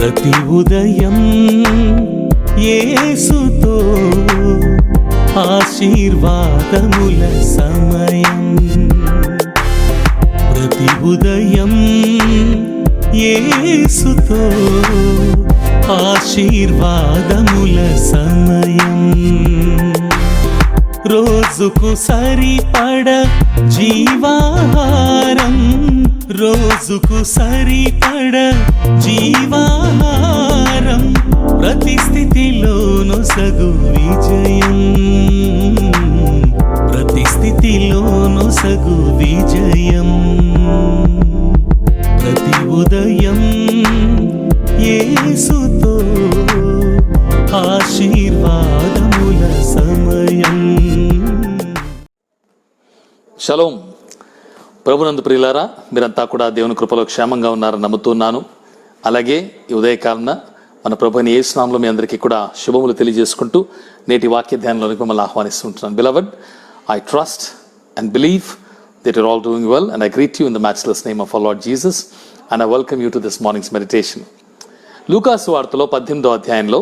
ప్రతి ఉదయం యేసుతో ఆశీర్వాదముల సమయం. ప్రతి ఉదయం యేసుతో ఆశీర్వాదముల సమయం. రోజుకు సరిపడ జీవాహారం, రోజుకు సరిపడ జీవాహారం, ప్రతి స్థితిలోను సగు విజయం, ప్రతి స్థితిలోను సగు విజయం. ప్రతి ఉదయం యేసుతో ఆశీర్వాదముల సమయం. షలోం. ప్రభునందు ప్రియులారా, మీరంతా కూడా దేవుని కృపలో క్షేమంగా ఉన్నారని నమ్ముతున్నాను. అలాగే ఈ ఉదయకాలన మన ప్రభుని యేసు నామములో మీ అందరికీ కూడా శుభములు తెలియజేసుకుంటూ నేటి వాక్య ధ్యానంలోనికి మిమ్మల్ని ఆహ్వానిస్తుంటున్నాను. Beloved, I trust and believe that you're all doing well, and I greet you in the matchless name of our Lord Jesus, and I welcome you to this morning's meditation. లూకాసు వార్తలో 18వ అధ్యాయంలో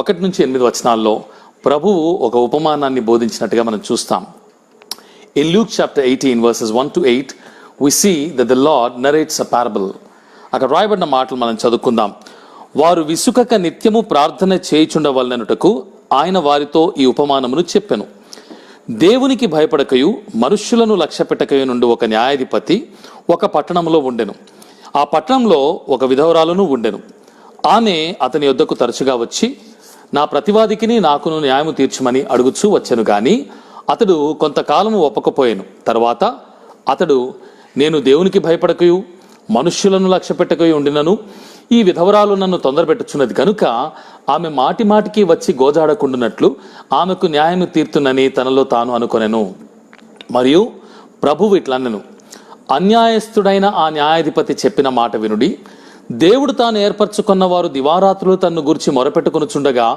1-8 వచనాల్లో ప్రభువు ఒక ఉపమానాన్ని బోధించినట్టుగా మనం చూస్తాం. In Luke chapter 18 verses 1-8 we see that the Lord narrates a parable. అక్కడ రాయబడిన మాటలు మనం చదువుకుందాం. వారు విసుకక నిత్యము ప్రార్థన చేయుచుండవలెనుటకు ఆయన వారితో ఈ ఉపమానమును చెప్పెను. దేవునికి భయపడకయు మనుష్యులను లక్ష్యపెట్టకయు నుండి ఒక న్యాయాధిపతి ఒక పట్టణంలో ఉండెను. ఆ పట్టణంలో ఒక విధవరాలును ఉండెను. ఆమె అతని యొద్దకు తరచుగా వచ్చి నా ప్రతివాదికిని నాకును న్యాయము తీర్చుమని అడుగుచూ వచ్చెను. గాని అతడు కొంతకాలము ఒప్పకపోయాను. తర్వాత అతడు నేను దేవునికి భయపడకయు మనుష్యులను లక్ష్యపెట్టకయు ఉండినను ఈ విధవరాలు నన్ను తొందరపెట్టుచున్నది కనుక ఆమె మాటి మాటికి వచ్చి గోజాడకుండునట్లు ఆమెకు న్యాయము తీర్తునని తనలో తాను అనుకొనెను. మరియు ప్రభువు ఇట్లనెను, అన్యాయస్తుడైన ఆ న్యాయాధిపతి చెప్పిన మాట వినుడి. దేవుడు తాను ఏర్పరచుకున్న వారు దివారాత్రులు తన్ను గురించి మొరపెట్టుకొనుచుండగా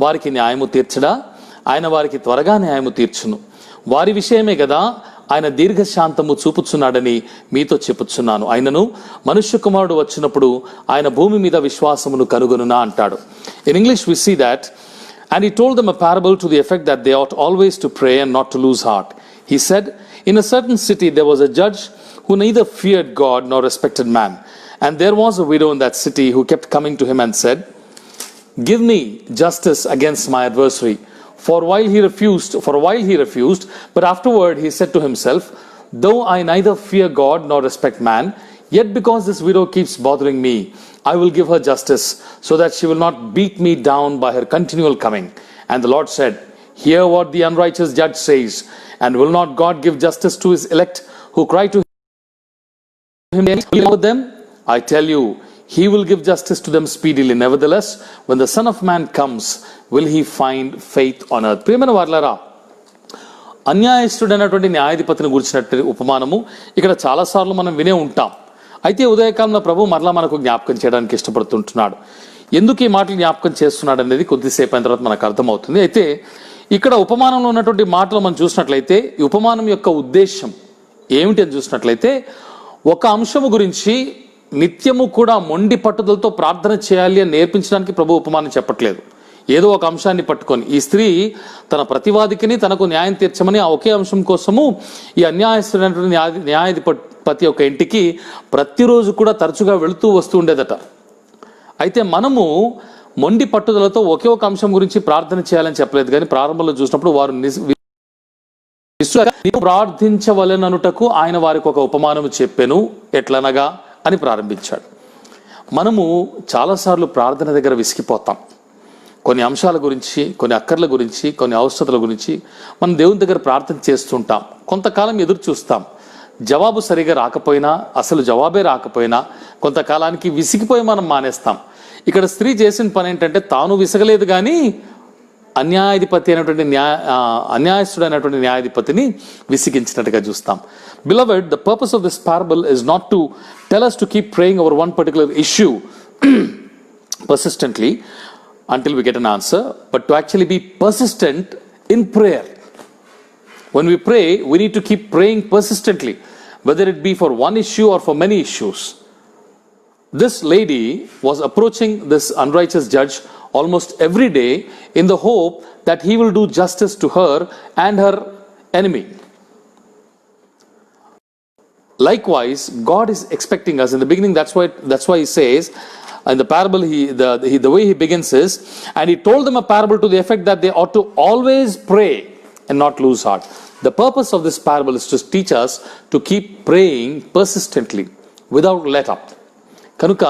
వారికి న్యాయము తీర్చడా? ఆయన వారికి త్వరగా న్యాయము తీర్చును. వారి విషయమే కదా ఆయన దీర్ఘశాంతము చూపుచున్నాడని మీతో చెప్పుచున్నాను. ఆయనను మనుష్య కుమారుడు వచ్చినప్పుడు ఆయన భూమి మీద విశ్వాసమును కనుగొనునా అంటాడు. In English we see that, and he told them a parable to the effect that they ought always to pray and not to lose heart. He said, in a certain city there was a judge who neither feared God nor respected man. And there was a widow in that city who kept coming to him and said, give me justice against my adversary. For a while he refused, but afterward he said to himself, though I neither fear God nor respect man, yet because this widow keeps bothering me, I will give her justice, so that she will not beat me down by her continual coming. And the Lord said, hear what the unrighteous judge says, and will not God give justice to his elect who cry to him over them? I tell you, he will give justice to them speedily. Nevertheless, when the Son of Man comes, will he find faith on earth? ప్రియమైన వారలారా, అన్యాయస్తుడైనటువంటి న్యాయాధిపతిని గురించినటువంటి ఉపమానము ఇక్కడ చాలాసార్లు మనం వినే ఉంటాం. అయితే ఉదయకాలంలో ప్రభు మరలా మనకు జ్ఞాపకం చేయడానికి ఇష్టపడుతుంటున్నాడు. ఎందుకు ఈ మాటలు జ్ఞాపకం చేస్తున్నాడు అనేది కొద్దిసేపు అయిన తర్వాత మనకు అర్థమవుతుంది. అయితే ఇక్కడ ఉపమానంలో ఉన్నటువంటి మాటలు మనం చూసినట్లయితే ఈ ఉపమానం యొక్క ఉద్దేశం ఏమిటి అని చూసినట్లయితే, ఒక అంశము గురించి నిత్యము కూడా మొండి పట్టుదలతో ప్రార్థన చేయాలి అని నేర్పించడానికి ప్రభు ఉపమానం చెప్పట్లేదు. ఏదో ఒక అంశాన్ని పట్టుకొని ఈ స్త్రీ తన ప్రతివాదికిని తనకు న్యాయం తీర్చమని ఆ ఒకే అంశం కోసము ఈ అన్యాయస్తుడైనటువంటి న్యాయాధిపతి యొక్క ఇంటికి ప్రతిరోజు కూడా తరచుగా వెళుతూ వస్తూ ఉండేదట. అయితే మనము మొండి పట్టుదలతో ఒకే ఒక అంశం గురించి ప్రార్థన చేయాలని చెప్పలేదు. కానీ ప్రారంభంలో చూసినప్పుడు వారు ప్రార్థించవలెననుటకు ఆయన వారికి ఒక ఉపమానము చెప్పెను, ఎట్లనగా అని ప్రారంభించాడు. మనము చాలాసార్లు ప్రార్థన దగ్గర విసిగిపోతాం. కొన్ని అంశాల గురించి, కొన్ని అక్కర్ల గురించి, కొన్ని అవసరతల గురించి మనం దేవుని దగ్గర ప్రార్థన చేస్తుంటాం. కొంతకాలం ఎదురు చూస్తాం. జవాబు సరిగా రాకపోయినా, అసలు జవాబే రాకపోయినా కొంతకాలానికి విసిగిపోయి మనం మానేస్తాం. ఇక్కడ స్త్రీ చేసిన పని ఏంటంటే తాను విసగలేదు కానీ అన్యాయస్తుడైనటువంటి న్యాయాధిపతిని విసిగించినట్టుగా చూస్తాం. Beloved, the purpose of this parable is not to tell us to keep praying over one particular issue persistently until we get an answer, but to actually be persistent in prayer. When we pray, we need to keep praying persistently, whether it be for one issue or for many issues. this lady was approaching this unrighteous judge almost every day in the hope that he will do justice to her and her enemy. Likewise, God is expecting us. In the beginning, that's why he says in the parable, the way he begins is, and he told them a parable to the effect that they ought to always pray and not lose heart. The purpose of this parable is to teach us to keep praying persistently without let up. కనుక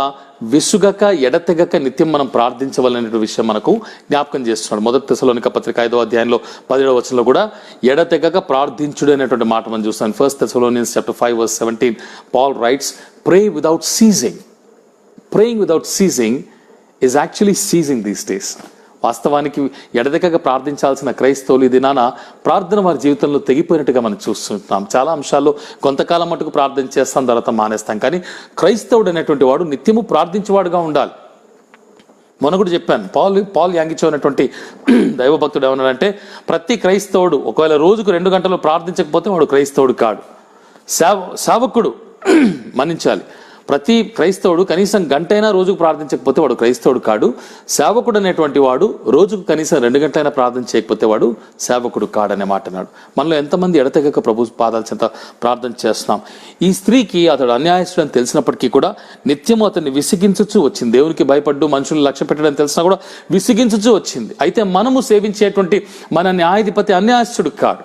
విసుగక ఎడతెగక నిత్యం మనం ప్రార్థించవలనే విషయం మనకు జ్ఞాపకం చేస్తున్నాడు. మొదటి తెస్సలోనిక పత్రిక 5వ అధ్యాయంలో 17వ వచనంలో కూడా ఎడతెగక ప్రార్థించుడు అనేటువంటి మాట మనం చూస్తాం. 1 Thessalonians chapter 5 verse 17, Paul writes, pray without ceasing. Praying without ceasing is actually ceasing these days. వాస్తవానికి ఎడతెగక ప్రార్థించాల్సిన క్రైస్తవులు ఈ దినాన ప్రార్థన వారి జీవితంలో తెగిపోయినట్టుగా మనం చూస్తుంటాం. చాలా అంశాల్లో కొంతకాలం మటుకు ప్రార్థన చేస్తాం, తర్వాత మానేస్తాం. కానీ క్రైస్తవుడు అనేటువంటి వాడు నిత్యము ప్రార్థించేవాడుగా ఉండాలి. మొన్న కూడా చెప్పాను, పాల్ యాంగిచో అనేటువంటి దైవభక్తుడు ఏమన్నాడంటే, ప్రతి క్రైస్తవుడు ఒకవేళ రోజుకు 2 గంటలు ప్రార్థించకపోతే వాడు క్రైస్తవుడు కాడు. సేవకుడు మన్నించాలి, ప్రతి క్రైస్తవుడు కనీసం గంటైనా రోజుకు ప్రార్థించకపోతే వాడు క్రైస్తవుడు కాడు. సేవకుడు అనేటువంటి వాడు రోజుకు కనీసం 2 గంటలైనా ప్రార్థన చేయకపోతే వాడు సేవకుడు కాడనే మాట అన్నాడు. మనలో ఎంతమంది ఎడతెగక ప్రభు పాదాల చెంత ప్రార్థన చేస్తున్నాం? ఈ స్త్రీకి అతడు అన్యాయస్తుడు అని తెలిసినప్పటికీ కూడా నిత్యము అతన్ని విసిగించుచూ వచ్చింది. దేవునికి భయపడ్డు మనుషులు లక్ష్య పెట్టడం తెలిసినా కూడా విసిగించుచూ వచ్చింది. అయితే మనము సేవించేటువంటి మన న్యాయాధిపతి అన్యాయస్తుడు కాడు,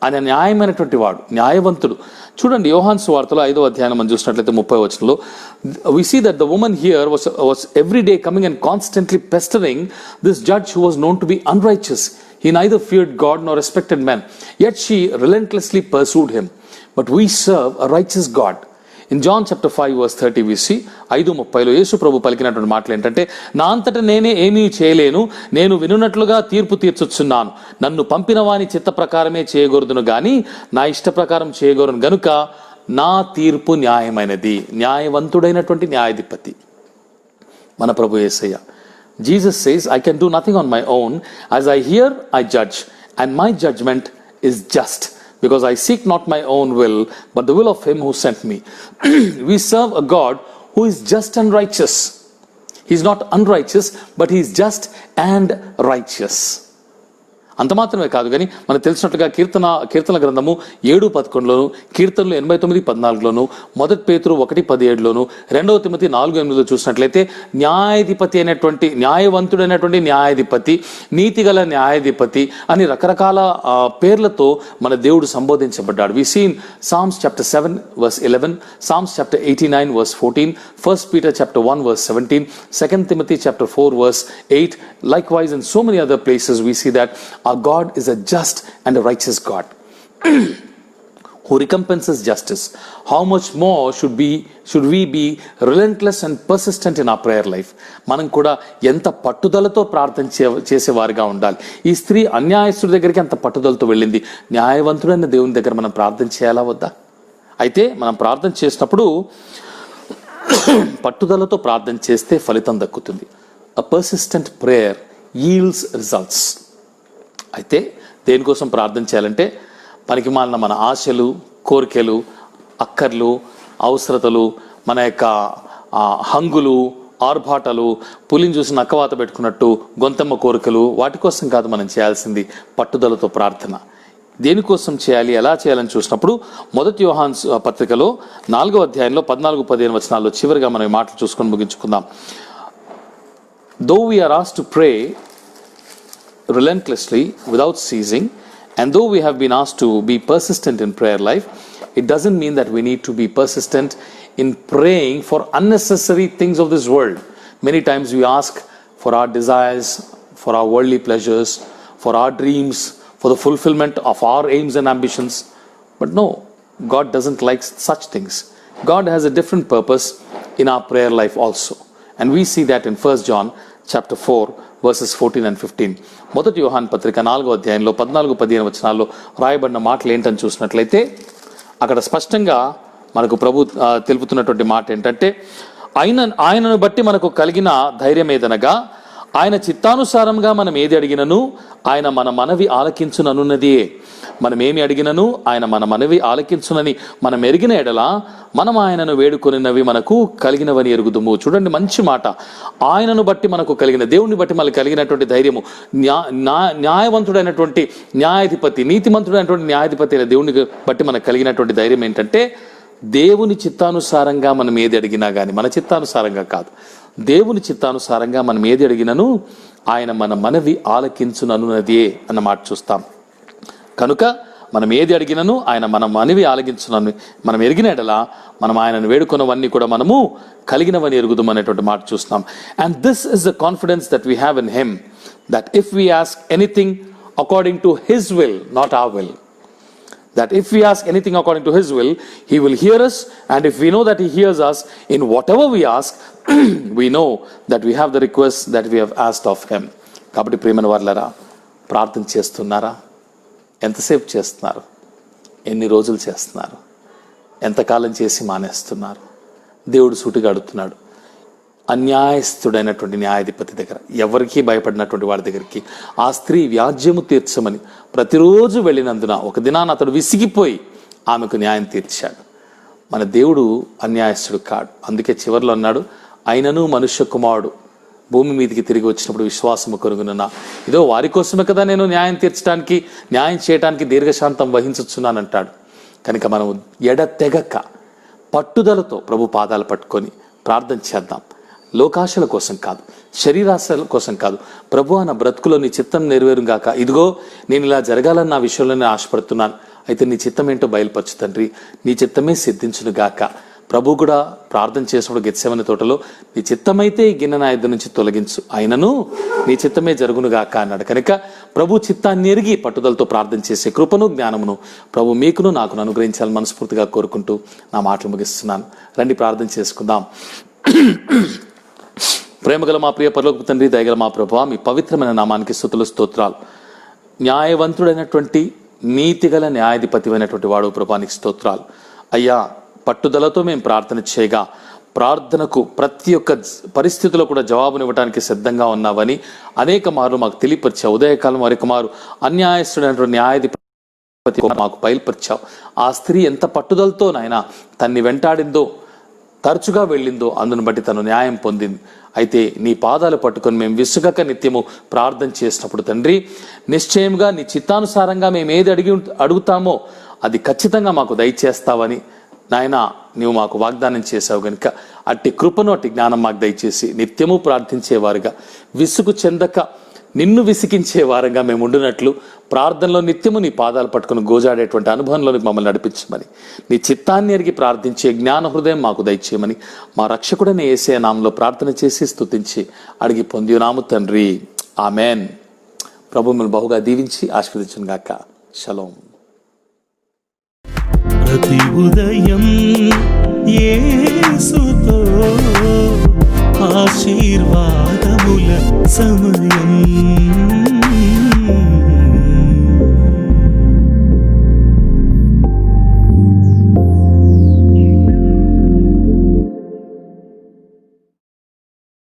ఆయన న్యాయమైనటువంటి వాడు, న్యాయవంతుడు. చూడండి, యోహాను సువార్తలో 5వ అధ్యాయం మనం చూసినట్లయితే 30వ వచనంలో we see that the woman here was every day coming and constantly pestering this judge who was known to be unrighteous. He neither feared God nor respected men, yet she relentlessly pursued him. But we serve a righteous God. In John chapter 5 verse 30 we see 5:30లో యేసు ప్రభు పలికినటువంటి మాటలు ఏంటంటే, నా అంతట నేనే ఏమీ చేయలేను, నేను వినున్నట్లుగా తీర్పు తీర్చుచున్నాను. నన్ను పంపిన వాని చిత్త ప్రకారమే చేయగోరుదును గాని నా ఇష్ట ప్రకారం చేయగోరును గనుక నా తీర్పు న్యాయమైనది. న్యాయవంతుడైనటువంటి న్యాయాధిపతి మన ప్రభు యేసయ్య. Jesus says, I can do nothing on my own. As I hear, I judge, and my judgment is just. Because I seek not my own will, but the will of him who sent me. We serve a God who is just and righteous. He is not unrighteous, but he is just and righteous. అంత మాత్రమే కాదు కానీ మనకు తెలిసినట్లుగా కీర్తన గ్రంథము 7:11లోను, కీర్తనలు 89:14లోను, 1 పేతురు 1:17లోను, 2 Timothy 4:8లో చూసినట్లయితే న్యాయాధిపతి అయినటువంటి న్యాయవంతుడైనటువంటి న్యాయాధిపతి, నీతిగల న్యాయాధిపతి అని రకరకాల పేర్లతో మన దేవుడు సంబోధించబడ్డాడు. We seen Psalms chapter 7 verse 11, Psalms chapter 89 verse 14, 1 Peter chapter 1 verse 17, 2 Timothy chapter 4 verse 8. Likewise in so many other places we see that our God is a just and a righteous God who recompenses justice. How much more should we be relentless and persistent in our prayer life? మనం కూడా ఎంత పట్టుదలతో ప్రార్థన చేసేవారిగా ఉండాలి. ఈ స్త్రీ అన్యాయస్తుడి దగ్గరికి ఎంత పట్టుదలతో వెళ్ళింది. న్యాయవంతుడైన దేవుని దగ్గర మనం ప్రార్థన చేయాలా వద్దా? అయితే మనం ప్రార్థన చేసినప్పుడు పట్టుదలతో ప్రార్థన చేస్తే ఫలితం దక్కుతుంది. A persistent prayer yields results. అయితే దేనికోసం ప్రార్థన చేయాలంటే పనికి మాలిన మన ఆశలు, కోరికలు, అక్కర్లు, అవసరతలు, మన యొక్క హంగులు, ఆర్భాటాలు, పులిని చూసి నక్కవాత పెట్టుకున్నట్టు గొంతమ్మ కోరికలు, వాటి కోసం కాదు మనం చేయాల్సింది పట్టుదలతో ప్రార్థన. దేనికోసం చేయాలి, ఎలా చేయాలని చూసినప్పుడు 1 యోహాను పత్రికలో 4వ అధ్యాయంలో 14-15 వచనాల్లో చివరిగా మనం ఈ మాటలు చూసుకొని ముగించుకుందాం. Though we are asked to pray relentlessly without ceasing, and though we have been asked to be persistent in prayer life, it doesn't mean that we need to be persistent in praying for unnecessary things of this world. Many times we ask for our desires, for our worldly pleasures, for our dreams, for the fulfillment of our aims and ambitions. But no, God doesn't like such things. God has a different purpose in our prayer life also. And we see that in 1 John chapter 4 verses 14 and 15. 1 యోహాను పత్రిక 4వ అధ్యాయంలో 14-15 వచనాల్లో రాయబడిన మాటలు ఏంటని చూసినట్లయితే అక్కడ స్పష్టంగా మనకు ప్రభు తెలుపుతున్నటువంటి మాట ఏంటంటే, ఆయనను బట్టి మనకు కలిగిన ధైర్యం ఏదనగా ఆయన చిత్తానుసారంగా మనం ఏది అడిగినను ఆయన మన మనవి ఆలకించుననున్నదియే. మనం ఏమి అడిగినను ఆయన మన మనవి ఆలకించునని మనం ఎరిగిన ఎడల మనం ఆయనను వేడుకొనినవి మనకు కలిగినవని ఎరుగుదుము. చూడండి, మంచి మాట. ఆయనను బట్టి మనకు కలిగిన, దేవుని బట్టి మనకు కలిగినటువంటి ధైర్యము, న్యాయవంతుడైనటువంటి న్యాయాధిపతి, నీతిమంతుడైనటువంటి న్యాయాధిపతి అయిన దేవుని బట్టి మనకు కలిగినటువంటి ధైర్యం ఏంటంటే, దేవుని చిత్తానుసారంగా మనం ఏది అడిగినా కానీ, మన చిత్తానుసారంగా కాదు, దేవుని చిత్తానుసారంగా మనం ఏది అడిగినను ఆయన మన మనవి ఆలకించుననున్నదే అన్న మాట చూస్తాం. కనుక మనం ఏది అడిగినను ఆయన మన మనవి ఆలకించునని మనం ఎరిగిన ఎడల మనం ఆయనను వేడుకున్నవన్నీ కూడా మనము కలిగినవని ఎరుగుదాం అనేటువంటి మాట చూస్తున్నాం. And this is the confidence that we have in him, that if we ask anything according to his will, not our will, that if we ask anything according to his will, he will hear us, and if we know that he hears us in whatever we ask, we know that we have the request that we have asked of him. కాబట్టి ప్రియమైన వారలారా, ప్రార్థన చేస్తున్నారా? ఎంతసేపు చేస్తున్నారు? ఎన్ని రోజులు చేస్తున్నారు? ఎంతకాలం చేసి మానేస్తున్నారు? దేవుడు సూటిగా అడుగుతున్నాడు. అన్యాయస్తుడైనటువంటి న్యాయాధిపతి దగ్గర, ఎవరికీ భయపడినటువంటి వాడి దగ్గరికి ఆ స్త్రీ వ్యాజ్యము తీర్చమని ప్రతిరోజు వెళ్ళినందున ఒక దినాన అతడు విసిగిపోయి ఆమెకు న్యాయం తీర్చాడు. మన దేవుడు అన్యాయస్తుడు కాడు. అందుకే చివరిలో అన్నాడు, అయినను మనుష్య కుమారుడు భూమి మీదకి తిరిగి వచ్చినప్పుడు విశ్వాసము కలుగునున్నా. ఇదో వారి కోసమే కదా నేను న్యాయం తీర్చడానికి, న్యాయం చేయడానికి దీర్ఘశాంతం వహించుచున్నానంటాడు. కనుక మనం ఎడతెగక పట్టుదలతో ప్రభు పాదాలు పట్టుకొని ప్రార్థన చేద్దాం. లోకాశల కోసం కాదు, శరీరాశల కోసం కాదు. ప్రభు నా బ్రతుకులో నీ చిత్తం నెరవేరుగాక. ఇదిగో నేను ఇలా జరగాలని నా విషయంలో నేను ఆశపడుతున్నాను. అయితే నీ చిత్తం ఏంటో బయలుపరచు తండ్రి, నీ చిత్తమే సిద్ధించును గాక. ప్రభు కూడా ప్రార్థన చేసినప్పుడు గెత్సేమనే తోటలో నీ చిత్తమైతే ఈ గిన్నె నా ఇద్దరి నుంచి తొలగించు, అయినను నీ చిత్తమే జరుగును గాక అన్నాడు. కనుక ప్రభు చిత్తాన్ని ఎరిగి పట్టుదలతో ప్రార్థన చేసే కృపను, జ్ఞానమును ప్రభు మీకును నాకును అనుగ్రహించాలని మనస్ఫూర్తిగా కోరుకుంటూ నా మాటలు ముగిస్తున్నాను. రండి ప్రార్థన చేసుకుందాం. ప్రేమగల మా ప్రియ పరలోకపు తండ్రి, దయగల మా ప్రభువా, మీ పవిత్రమైన నామానికి స్తుతులు స్తోత్రాలు. న్యాయవంతుడైనటువంటి నీతిగల న్యాయాధిపతి అయినటువంటి వాడు ప్రభానికి స్తోత్రాలు. అయ్యా, పట్టుదలతో మేము ప్రార్థన చేయగా ప్రార్థనకు ప్రతి ఒక్క పరిస్థితిలో కూడా జవాబునివ్వడానికి సిద్ధంగా ఉన్నావని అనేక మార్లు మాకు తెలియపరిచావు. ఉదయకాలం మరొక మారు అన్యాయస్తుడైనటువంటి న్యాయాధిపతి మాకు బయలుపరిచావు. ఆ స్త్రీ ఎంత పట్టుదలతో నాయన తన్ని వెంటాడిందో, తరచుగా వెళ్ళిందో, అందును బట్టి తను న్యాయం పొందింది. అయితే నీ పాదాలు పట్టుకొని మేము విసుగక నిత్యము ప్రార్థన చేసినప్పుడు తండ్రి, నిశ్చయంగా నీ చిత్తానుసారంగా మేము ఏది అడుగుతామో అది ఖచ్చితంగా మాకు దయచేస్తావని నాయన నీవు మాకు వాగ్దానం చేశావు. కనుక అట్టి కృపను, అట్టి జ్ఞానం మాకు దయచేసి నిత్యము ప్రార్థించేవారుగా, విసుగు చెందక నిన్ను విసిగించే వారంగా మేము ఉండినట్లు ప్రార్థనలో నిత్యము నీ పాదాలు పట్టుకుని గోజాడేటువంటి అనుభవంలోనికి మమ్మల్ని నడిపించమని, నీ చిత్తాన్ని ఎరిగి ప్రార్థించే జ్ఞాన హృదయం మాకు దయచేయమని మా రక్షకుడైన యేసయ్య నామములో ప్రార్థన చేసి స్తుతించి అడిగి పొందియున్నాము తండ్రి, ఆమెన్. ప్రభు మిమ్మల్ని బహుగా దీవించి ఆశీర్వదించును గాక. షలోం. ప్రతి ఉదయం యేసుతో ఆశీర్వాదముల సమయం.